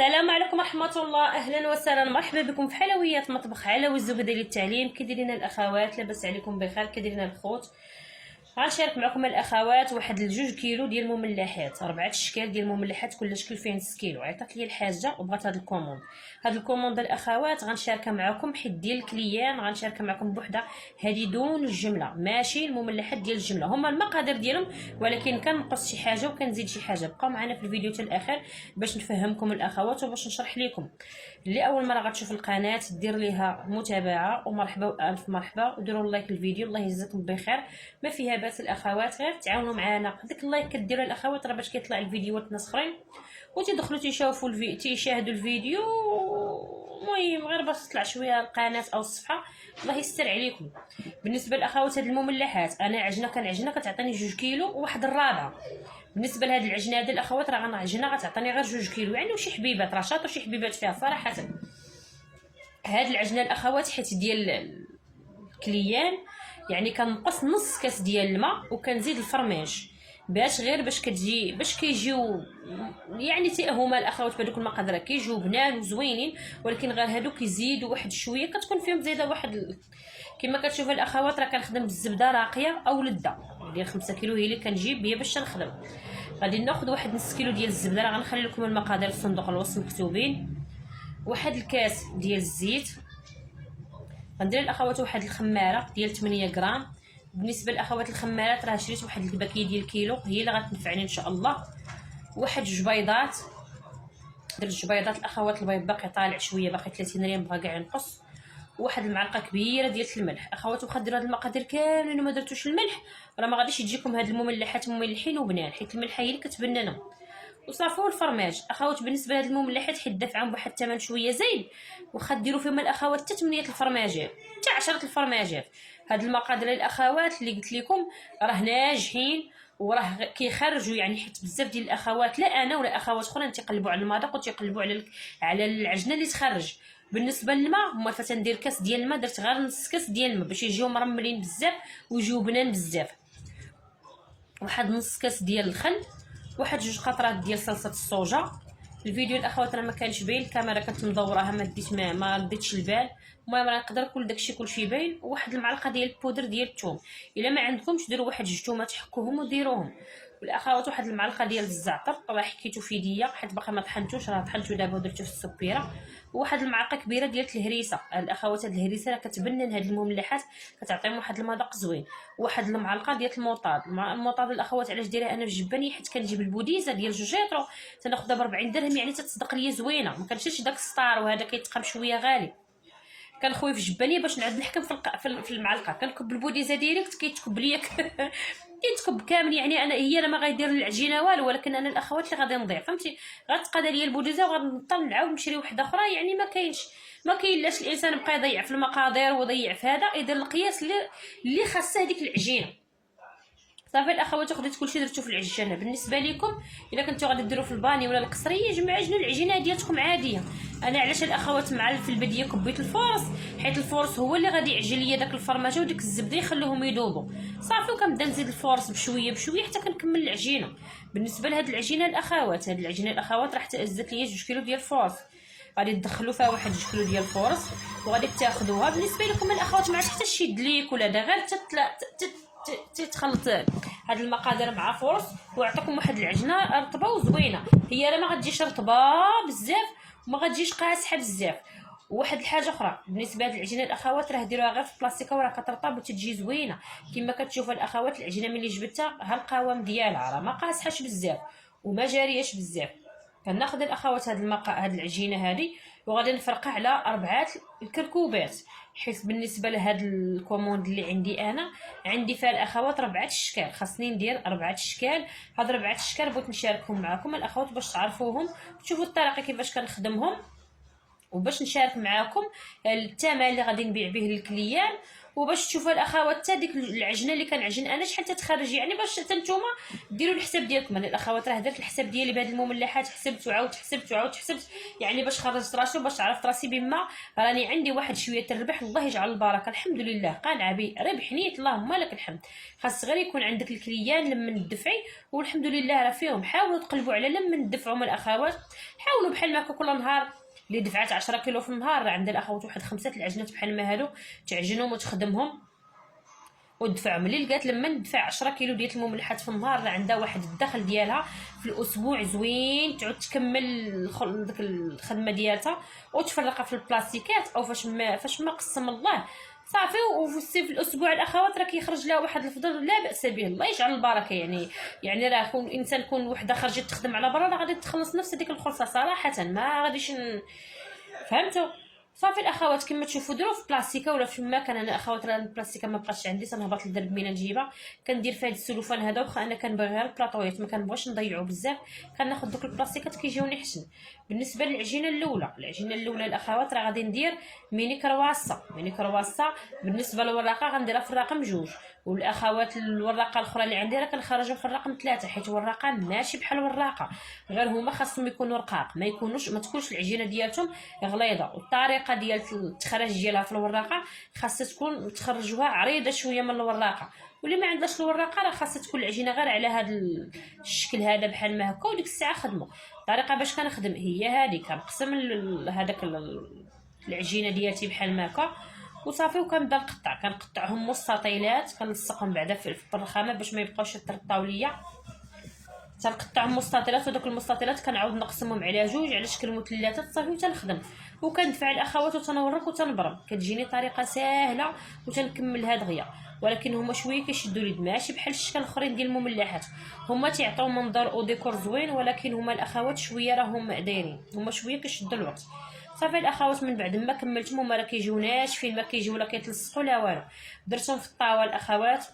السلام عليكم ورحمة الله. أهلا وسهلا، مرحبا بكم في حلويات مطبخ على والزبدة ديال التعليم. كي دايرين الأخوات؟ لاباس عليكم بخير؟ كي دايرين الخوت؟ غنشارك معكم الاخوات واحد الجوج كيلو ديال المملحات، 4 اشكال ديال المملحات، كل شكل فيه نص كيلو. عيطات لي الحاجه وبغات هاد الكوموند. هاد الكوموند الاخوات غنشاركها معكم حيت ديال الكليان، غنشاركها معكم بوحده هذه دون الجمله، ماشي المملحات ديال الجمله، هما المقادير ديالهم، ولكن كنقص شي حاجه وكنزيد شي حاجه. بقاو معنا في الفيديو حتى الاخر باش نفهمكم الاخوات وباش نشرح لكم. اللي اول مره غتشوف القناه دير ليها متابعه ومرحبا والف مرحبا، وديروا لايك للفيديو. الله يجزاكم بخير. ما فيها باس الاخوات، غير تعاونوا معنا. ديك اللايك كديروا الاخوات راه باش كيطلع الفيديوهات ناس اخرين وتيدخلوا تيشوفوا تيشاهدوا الفيديو. المهم غير باش تطلع شويه القناه او الصفحه. الله يستر عليكم. بالنسبه للاخوات هاد المملحات، انا عجنه كنعجنها كتعطيني 2 كيلو وواحد الرابعه. بالنسبه لهاد العجنه هادي الاخوات راه غنعجنها غتعطيني غير 2 كيلو، يعني وشي حبيبات راه شاطر شي حبيبات فيها صراحه. هاد العجنه الاخوات حيت ديال الكليان، يعني كنقص نص كاس ديال الماء وكنزيد الفرماج باش كتجي باش كيجيو، يعني هما الاخوات بهذوك المقادير كيجيو بنان وزوينين، ولكن غير هادو كيزيدوا واحد شويه، كتكون فيهم زايده واحد. كما كتشوفوا الاخوات راه كنخدم بالزبده راقيه او لده ديال 5 كيلو، هي اللي كنجيب هي باش نخدم. غادي ناخذ واحد نص كيلو ديال الزبده، راه غنخلي لكم المقادير في صندوق الوصف مكتوبين. واحد الكاس ديال الزيت. غندير الاخوات واحد الخماره ديال 8 غرام. بالنسبه للاخوات الخمارات راه شريت واحد الباكيه ديال كيلو، هي اللي غتنفعني ان شاء الله. واحد 2 بيضات. درت 2 بيضات الاخوات، البيض باقي طالع شويه، باقي 30 ريال، بغا كاع ينقص. واحد المعلقه كبيره ديال الملح. اخوات واخا ديروا هاد المقادير كاملين وما درتوش الملح راه ما غاديش تجيكم هاد المملحات مملحين وبنان، حيت الملح هي اللي كتبننهم. وصافي الفرماج اخوات. بالنسبه لهاد المملحات حيت دافعهم بواحد الثمن شويه زايد، واخا ديروا فيهم الاخوات حتى 8 الفرماجات حتى 10 الفرماجات. هاد المقادير الاخوات اللي قلت لكم راه ناجحين وراه كيخرجوا، يعني حيت بزاف ديال الاخوات، لا انا ولا اخوات اخرين، تيقلبوا على المذاق وتيقلبوا على العجنه اللي تخرج. بالنسبه للماء، هما فاش ندير كاس ديال الماء درت غير نص كاس ديال الماء باش يجيو مرملين بزاف ويجيو بنان بزاف. واحد نص كاس ديال الخل. واحد 2 قطرات ديال صلصه الصوجا. الفيديو الاخوات راه ما كانش باين، الكاميرا كانت مدوراها ما رديتش البال. المهم راه نقدر كل داكشي كلشي باين. وواحد المعلقه ديال البودر ديال الثوم، الا ما عندكمش ديروا واحد 2 تومات تحكوهم وديروهم. والاخوات واحد المعلقه ديال الزعتر، راه حكيتو في يديا حيت باقي ما طحنتوش، راه طحنتو دابا ودرتو في السبيره. وواحد المعلقه كبيره ديال الهريسه. الاخوات هاد الهريسه راه كتبنن هاد المملحات، كتعطيهم واحد المذاق زوين. واحد المعلقه ديال الموطاد. الموطاد الاخوات علاش دايره انا في جباني؟ حيت كنجيب البوديزه ديال 2 لتر تناخذها ب 40 درهم، يعني تصدق ليا زوينه، ما كنشريش داك الستار وهذا كيتقام شويه غالي. كنخوي في جبانيه باش نعاد نحكم في المعلقه. كنكب البوديزه ديريكت كيتكب ليا كيتكب كامل، يعني انا هي ما غايدير العجينه والو، ولكن انا الاخوات اللي غادي نضيع، فهمتي؟ غتقاد ليا البوديزه وغنضطر نعاود نشري وحده اخرى، يعني ما كاين لاش الانسان بقى يضيع في المقادير ويضيع في هذا، يدير القياس اللي خاصه هذيك العجينه. صافي الاخوات خديت كلشي درتو في العجانه. بالنسبه لكم الا كنتو غادي ديروا في الباني ولا القصريه، جمعوا العجينه ديالكم عاديه. انا علاش الاخوات مع في البديه كبيت الفورص؟ حيت الفورص هو اللي غادي يعجن ليا داك الفرماجه وديك الزبده يخلوهم يذوبوا. صافي وكنبدا نزيد الفورص بشويه بشويه حتى كنكمل العجينه. بالنسبه لهاد العجينه الاخوات، هاد العجينه الاخوات راه حتى ازت ليا 2 كيلو ديال الفورص، غادي تدخلوا فيها واحد 2 كيلو ديال الفورص وغادي تاخذوها. بالنسبه لكم الاخوات ما عاد حتى شي دليك ولا دا، غير تتخلط هاد المقادير مع فرص ويعطيكم واحد العجينه رطبه وزوينه. هي راه ما غتجيش رطبه بزاف وما غتجيش قاصحه بزاف. وواحد الحاجه اخرى بالنسبه لهاد العجينه الاخوات، راه ديروها غير في بلاستيكه وراه كترطب وتتجي زوينه. كما كتشوفوا الاخوات العجينه ملي جبتها ها القوام ديالها راه ما قاصحاش بزاف وما جارياش بزاف. كناخذ الاخوات هاد العجينه هذه وغادي نفرقها على 4 الكركوبات، حيت بالنسبه لهاد الكوموند اللي عندي فيها الاخوات 4 اشكال، خاصني ندير 4 اشكال. هاد 4 اشكال بغيت نشاركهم معكم الاخوات باش تعرفوهم وتشوفوا الطريقه كيفاش كنخدمهم، وباش نشارك معكم الثمن اللي غادي نبيع به للكليان. وباش تشوفوا الاخوات حتى ديك العجنه اللي كنعجن انا شحال تتخرج، يعني باش حتى نتوما ديروا الحساب ديالكم. انا الاخوات راه درت الحساب ديالي بهاد المملحات، حسبت وعاودت حسبت وعاودت حسبت، يعني باش خرجت راسي وباش عرفت راسي بما راني عندي واحد شويه الربح. الله يجعل البركه، الحمد لله قانعه به، ربح نيت اللهم لك الحمد. خاص غير يكون عندك الكليان لمن الدفعي، والحمد لله راه فيهم. حاولوا تقلبوا على لمن الدفعوا من الاخوات، حاولوا بحال ما كل نهار اللي دفعت 10 كيلو في النهار راه عند الاخوات واحد 5 العجنات بحال ما هادو تعجنهم وتخدمهم ودفعهم. اللي لقات لما ندفع 10 كيلو ديال المملحات في النهار راه عندها واحد الدخل ديالها في الاسبوع زوين، تعود تكمل ديك الخدمه ديالها وتفرقها في البلاستيكات او فاش ما قسم الله صافي. وفي الاسبوع الاخوات راه كيخرج لها واحد الفضل لا باس به، الله يجعل البركه. يعني راه كون الانسان كون وحده خرجت تخدم على برا راه غادي تخلص نفس هذيك الخلصه صراحه، ما غاديش فهمتوا. صافي الاخوات كما تشوفوا ديروا في بلاستيكه ولا في مكان. انا اخوات راه البلاستيكه ما بقاش عندي، تنهبط للدرب منين نجيبها، كندير في هذا السلوفان هذا. واخا انا كنبغي غير البلاطويات ما كنبغيش نضيعو بزاف، كناخذ دوك البلاستيكات كيجيوني حسن. بالنسبه للعجينه الاولى، الاخوات راه غادي ندير ميني كرواسه. بالنسبه للوراقه غنديرها في الرقم 2، والاخوات الوراقه الاخرى اللي عندي راه كنخرجها في الرقم 3، حيت الوراقه ماشي بحال الوراقه، غير هما خاصهم يكونوا رقاق، ما تكونش العجينه ديالهم غليظه. والطريقه ديال التخراج ديالها في الوراقه خاصها تكون تخرجوها عريضه شويه من الوراقه. واللي ما عندهاش الوراقه راه خاصها تكون العجينه غير على هذا الشكل هذا بحال ما هكا، وديك الساعه خدموا. الطريقه باش كنخدم هي هذه، كنقسم هذاك العجينه ديالتي بحال ما هكا وصافي، وكنبدا كنقطعهم مستطيلات، كنلصقهم بعدا في الرخامه باش ما يبقاوش يترطاو ليا. تنقطعهم مستطيلات، ودوك المستطيلات كنعاود نقسمهم على 2 على شكل مثلثات صافي وتنخدم وكندفع الاخوات وتنورك وتنبرم. كتجيني طريقه ساهله وتنكملها دغيا، ولكن هما شويه كيشدوا اليد، ماشي بحال الشكل الاخرين ديال المملحات. هما تيعطيو منظر او ديكور زوين، ولكن هما الاخوات شويه راهم دايرين، هما شويه كيشدوا الوقت. صافي الاخوات من بعد ما كملتهم هما راه كيجيو ناشفين، ما كيجيو لا كيتلصقوا لا والو. درتهم في الطاوه الاخوات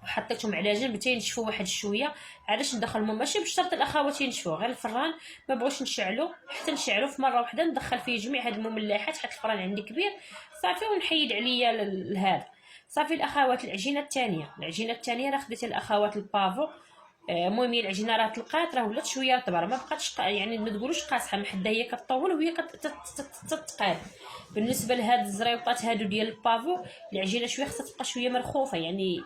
وحطيتهم على جنب حتى ينشفوا واحد شويه. علاش ندخلهم؟ ماشي بالشرط الاخوات ينشفوا، غير الفران ما بغوش نشعلو، حتى نشعلو في مره واحده ندخل فيه جميع هاد المملحات حيت الفران عندي كبير صافي، ونحيد عليا هذا. صافي الاخوات العجينه الثانيه راه خديت الاخوات البافو. المهم العجينه راه تلقات راه ولات شويه رطبه، راه ما بقاتش يعني ما تقولوش قاصحه، محدا هي كطول وهي كتتقاد. بالنسبه لهاد الزريوطات هادو ديال البافو العجينه شويه خصها تبقى شويه مرخوفه، يعني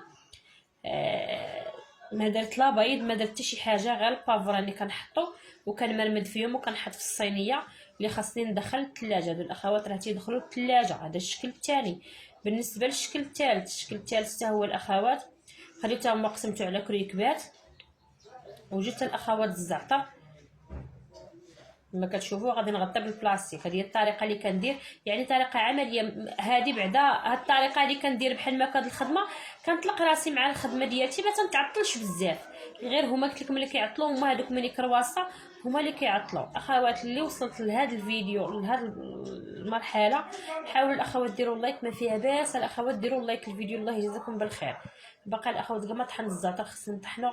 ما درت لا بيض ما درت حتى شي حاجه، غير البافو راني كنحطو وكنمرمد فيهم وكنحط في الصينيه اللي خاصني ندخل الثلاجه. هادو الاخوات راه تيدخلوا الثلاجه، هذا الشكل الثاني. بالنسبه للشكل الثالث، حتى هو الاخوات خليتهم وقسمتو على كريكبات، وجدت الاخوات الزعتر كما كتشوفوا غادي نغطي بالبلاستيك. هذه الطريقه اللي كندير، يعني طريقه عمليه. هذه بعدا هاد الطريقه اللي كندير بحال ما كاد الخدمه كنطلق راسي مع الخدمه ديالتي، ما تنتعطلش بزاف. غير هما قلت لكم اللي كيعطلوا هما هذوك ملي كرواسه هما اللي كيعطلوا. اخوات اللي وصلت لهذا الفيديو لهذه المرحله حاولوا الاخوات ديروا لايك، ما فيها باس الاخوات ديروا لايك الفيديو، الله يجزاكم بالخير. باقي الاخوات كاع ما طحن الزعتر خصنا نطحنو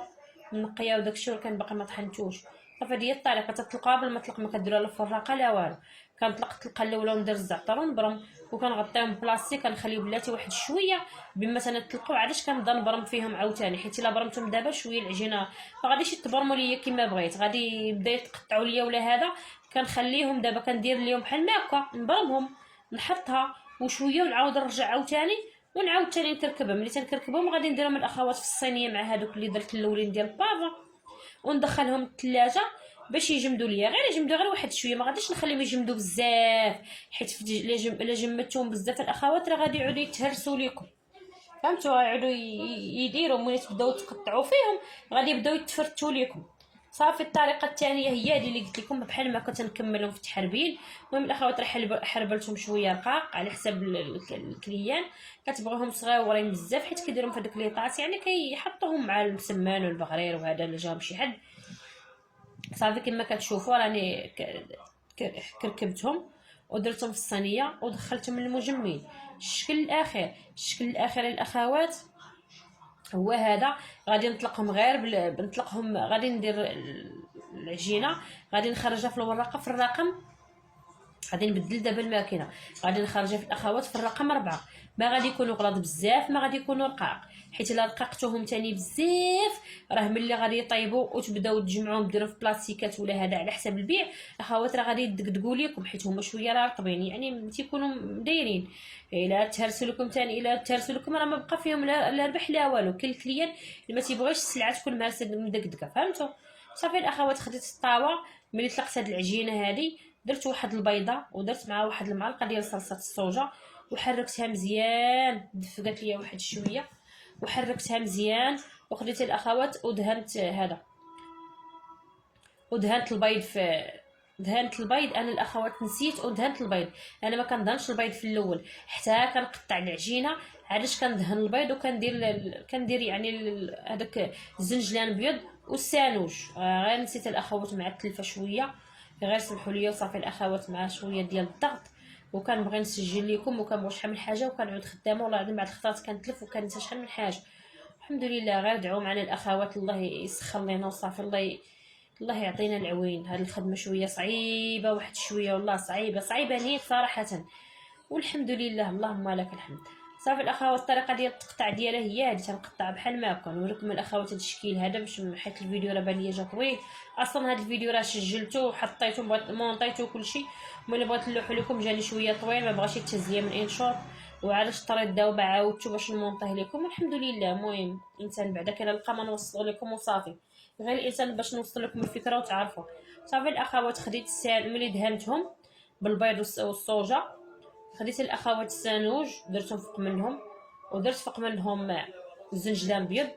نقياو داكشي، ولكن باقي ما طحنتوش. صافي هذه الطريقه تطلقوها قبل ما تطلق، ما كديروها لا الفراقه لا والو. كنطلق الطلقه الاولى وندير الزعتر ونبرم وكنغطيهم بلاستيك، كنخليو بلاتي واحد شويه بما تنطلقوا. علاش كنبدا نبرم فيهم عاوتاني؟ حيت الا برمتهم دابا شويه العجينه ما غاديش يتبرموا ليا كما بغيت، غادي يبدا يتقطعوا ليا ولا هذا. كنخليهم دابا كندير ليهم بحال ما هكا، نبرمهم نحطها وشويه ونعاود نرجع عاوتاني ونعاود ثاني نكركبهم. ملي تنكركبهم غادي نديرهم الاخوات في الصينيه مع هذوك اللي درت الاولين ديال البافا وندخلهم الثلاجه باش يجمدوا ليا. غير يجمدوا غير واحد شويه، ما غاديش نخليهم يجمدوا بزاف، حيت الا جمدتهم بزاف الاخوات راه غادي يعودوا يتهرسوا لكم، فهمتوا؟ غيعودوا يديروا ملي تبداو تقطعوا فيهم غادي يبداو يتفرتوا لكم. صافي الطريقه الثانيه هي هذه اللي قلت لكم بحال ما كنت نكملهم في التحربيل. المهم الاخوات راه حربلتهم شويه رقاق على حساب الكليان، كتبغيهم صغيورين بزاف حيت كيديرهم في هذوك ليطاس، يعني كيحطوهم مع المسمان والبغرير وهذا اللي جاهم شي حد. صافي كما كتشوفوا راني كركبتهم ودرتهم في الصينيه ودخلتهم للمجمد. الشكل الاخير الاخوات هو هذا. غادي نطلقهم غير بنطلقهم، غادي ندير العجينه غادي نخرجها في الورقه في الرقم غادي نبدل دابا الماكينه، غادي نخرجها في الاخوات في الرقم 4. ما غادي يكونوا غلاظ بزاف، ما غادي يكونوا رقاق، حيت الا رققتوهم تاني بزاف راه ملي غادي يطيبوا وتبداو تجمعوهم ديروا في بلاستيكات ولا هذا على حساب البيع، اخوات راه غادي يدقدقوا لكم، حيت هما شويه راه رطبين يعني تيكونوا دايرين. الا تهرسوا لكم تاني، الا تهرسوا لكم راه ما بقى فيهم لا ربح لا والو. كاين الكليان اللي ما تيبغيش السلعه تكون مهرسه مدقدقه، فهمتوا؟ صافي الاخوات خديت الطاوه، ملي طلقت هاد العجينه هذه درت واحد البيضه ودرت معها واحد المعلقه ديال صلصه الصوجه وحركتها مزيان، دفقات ليا واحد شويه وحركتها مزيان. وخديت الاخوات ودهنت هذا، ودهنت البيض في دهنت البيض. انا الاخوات نسيت ودهنت البيض، انا ما كندهنش البيض في الاول حتى كنقطع العجينه عادش كندهن البيض كندير يعني هذاك الزنجلان بيض والسانوج. غير نسيت الاخوات مع التلفه شويه، غير سمحوا لي. وصافي الاخوات مع شويه ديال الضغط، وكنبغي نسجل لكم وكنبغي شحال من حاجه وكنعود خدامه والله العظيم بعد الخطرات كنتلف وكنسى شحال من حاجه. الحمد لله، غير دعوا معنا الاخوات الله يسخر لينا وصافي الله يعطينا العوين. هاد الخدمه شويه صعيبه واحد شويه والله صعيبه نيت صراحه، والحمد لله اللهم لك الحمد. صافي الاخوات الطريقه ديال التقطاع ديالها هي هادي، تنقطع بحال ما هكا. نوريكم الاخوات هاد التشكيل هذا باش حيت الفيديو راه بان ليا جا طويل. اصلا هاد الفيديو راه سجلته وحطيته مونطيته كلشي، ملي بغيت نلوحو لكم جاني شويه طويل، ما بغاش يتهز ليا من انشوط وعلاش اضطريت دابا عاودتو باش نمونطيه لكم. الحمد لله. المهم الانسان بعدا كنلقى ما نوصل لكم وصافي، غير الانسان باش نوصل لكم الفكره وتعرفوا. صافي الاخوات خديت ملي دهنتهم بالبيض والصوجه، خديت الاخوات السانوج درتهم فوق منهم، ودرت فوق منهم الزنجلان بيض.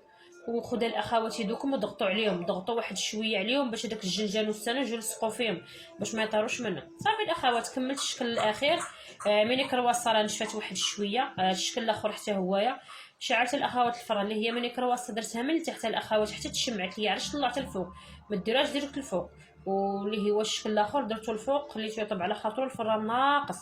وخذ الاخوات يدوكم وضغطوا عليهم، ضغطوا واحد شويه عليهم باش داك الجنجان والسانوج يلصقوا فيهم باش ما يطيروش منهم. صافي الاخوات كملت الشكل الاخير. ميني كرواسه راه نشفات واحد شويه، الشكل الاخر حتى هويا. شعلت الاخوات الفران اللي هي ميني كرواسه درتها من تحت الاخوات حتى تشمعت ليا، علاش طلعت الفوق، ما ديروهاش ديريكت الفوق. واللي هو الشكل الاخر درتو الفوق خليته يطيب على خاطرو الفران ناقص.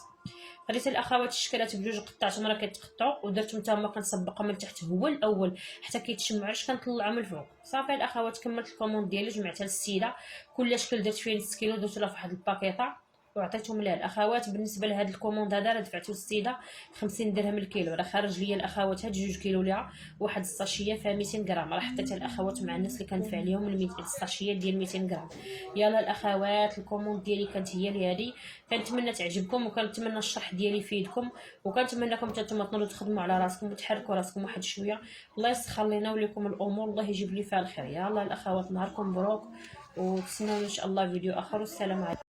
خديت الاخوات الشكلات بجوج قطعتهم راه كيتقطعوا ودرتهم حتى هما كنسبقهم من تحت هو الاول حتى كيتشمعوا علاش كنطلعهم من الفوق. صافي الاخوات كملت الكوموند ديالي، جمعتها للسيده، كل شكل درت فيه نص كيلو درت لها فواحد الباكيطه وعطيتهم لها الاخوات. بالنسبه لهذا الكوموند هذا راه دفعته للسيده 50 درهم الكيلو، راه خارج ليا الاخوات هاد 2 كيلو ليها واحد الساشيه فيها 200 غرام، راه حطيتها الاخوات مع الناس اللي كندفع ليهم الساشيه ديال 200 غرام. يلا الاخوات الكوموند ديالي كانت هي هذه، كنتمنى تعجبكم وكنتمنى الشرح ديالي يفيدكم، وكنتمنىكم حتى نتوما تنوضوا تخدموا على راسكم وتحركوا راسكم واحد شويه. الله يسخر لينا ولكم الامور، الله يجيب لي فيها الخير. يلا الاخوات نهاركم مبروك، وتسناو ان شاء الله فيديو اخر، والسلام عليكم.